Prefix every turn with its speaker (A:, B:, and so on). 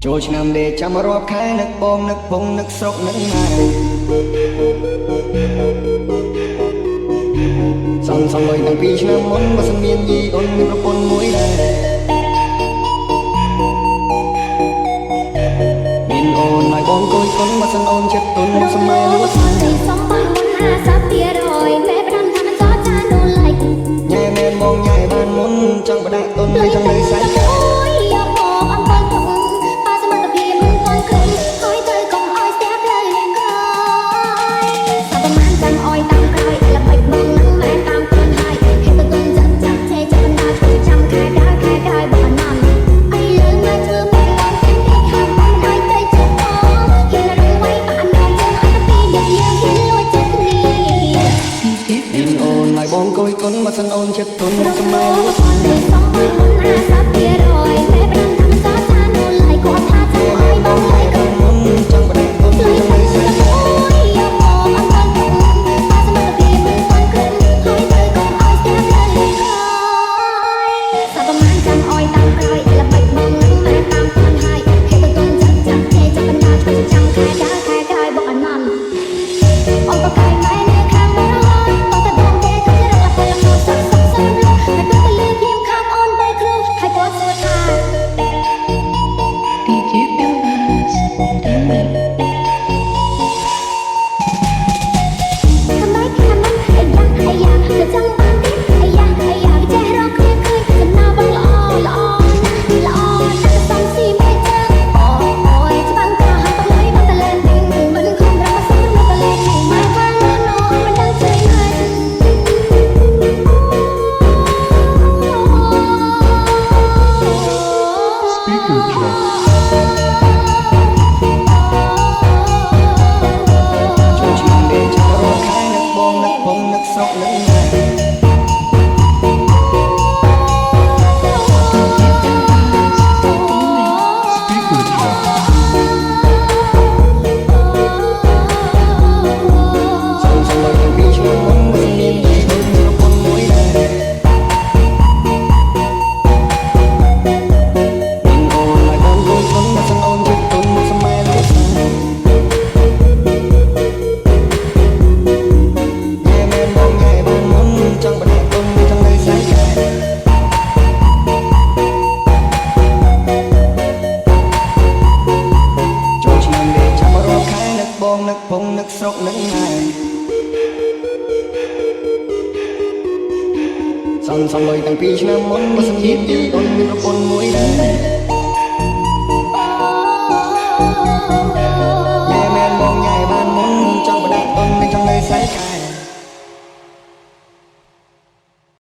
A: ចូលឆ្នាំដេកចាំរាប់ខែនឹកបងនឹកពងនឹកស្រុកនឹកម៉ែសំលុយតាំងពីឆ្នាំមុនបើសិនមានយីអូនមានប្រពន្ធមួយដែរមានអូនឲ្យបងគួយគុណបើសិនអូនចិត្តទុនមកសម័យលួច
B: សំបងមុន50%មេផ្ដាំថាមិនចោលចានូឡៃ
A: ញ៉ែមែនបងញ៉ែបានមុនចង់បដាក់ទុនហើយចង់លើសាច់កា
B: យកមកអំពើទុកប៉ាសមត្ថភាពមិនទាន់គ្រប់ហើយទៅកុំឲ្យស្ទះផ្លូវរៀងក្រោយសាប់ប្រមាណចាំអោយតាមក្រោយល្បិចបងនឹងមែនតាមខ្លួនហើយហេតុទៅទុនចាំចាប់ជេរចាប់បណ្ដាជួយចាំខែក្រោយបងណាំអីលើមកធ្វើមិនបានទេខាងបងឲ្យទៅជុំអហ៊ានរងໄວបានដល់ចឹងអត់ពីយកយើងហ៊ានលួចចិត្តគ្នា
A: មានអូនឲ្យបងគួយគុណបើសិនអូនចិត្តទុនមកសម័យលួច
B: សំបងមុន50%មេផ្ដាំថាមិនចោលចានូឡៃគាត់ថាចាំអោយបងឡៃក៏
A: មុនចង់បដាក់ទុនហើយចង់លើសាច់កា
B: យកមកអំពើទុកប៉ាសមត្ថភាពមិនទាន់គ្រប់ហើយទៅកុំឲ្យស្ទះផ្លូវរៀងក្រោយសាប់ប្រមាណចាំអោយតាមក្រោយល្បិចបងនឹងមែនតាមខ្លួនហើយហេតុទៅទុនចាប់ជេរចាប់បណ្ដាជួយចាំខែក្រោយបងអណន់អូនប្រកាយម៉ែនៅខាងបងហើយតោះតែបងទេគឺរកតែលំនោះសុខសំលុះហើយទៅលើគៀមខាងអូនបែរខ្លួនហើយគាត់សួរថា
C: DJ Bellas, don't let
B: ทำไมแค่มันไอ้ยาก็จังบางทีไอ้ยาก็ใจเราเคยสำนาบังละอนักสองสี่ไม่เจอโอ้ยจะบังตาหันตะเลยบังตะเลนดิ่งมันคงรักมาสู้นักตะเลนดิ่งมาบ้านน้องมันดังใจเงิน
C: speaker drop.
A: ចូលឆ្នាំដេកចាំរាប់ខែនឹកបងនឹកពងនឹកស្រុកនឹកម៉ែ
C: Speaker drop.
A: សំលុយតាំងពីឆ្នាំមុនបើសិនមានយីអូនមានប្រពន្ធមួយដែរមានអូនឲ្យបងគួយគុណបើសិនអូនចិត្តទុនមកសម័យលួចញ៉ែមែនបងញ៉ែបានមុនចង់បដាក់ទុនហើយចង់លើសាច់កាចូលឆ្នាំដេកចាំរាប់ខែនឹកបងនឹកពងនឹកស្រុកនឹកម៉ែសំលុយតាំងពីឆ្នាំមុនបើសិនមានយីអូនមានប្រពន្ធមួយដែរញ៉ែមែនបងញ៉ែបានមុនចង់បដាក់ទុនហើយចង់លើសាច់កា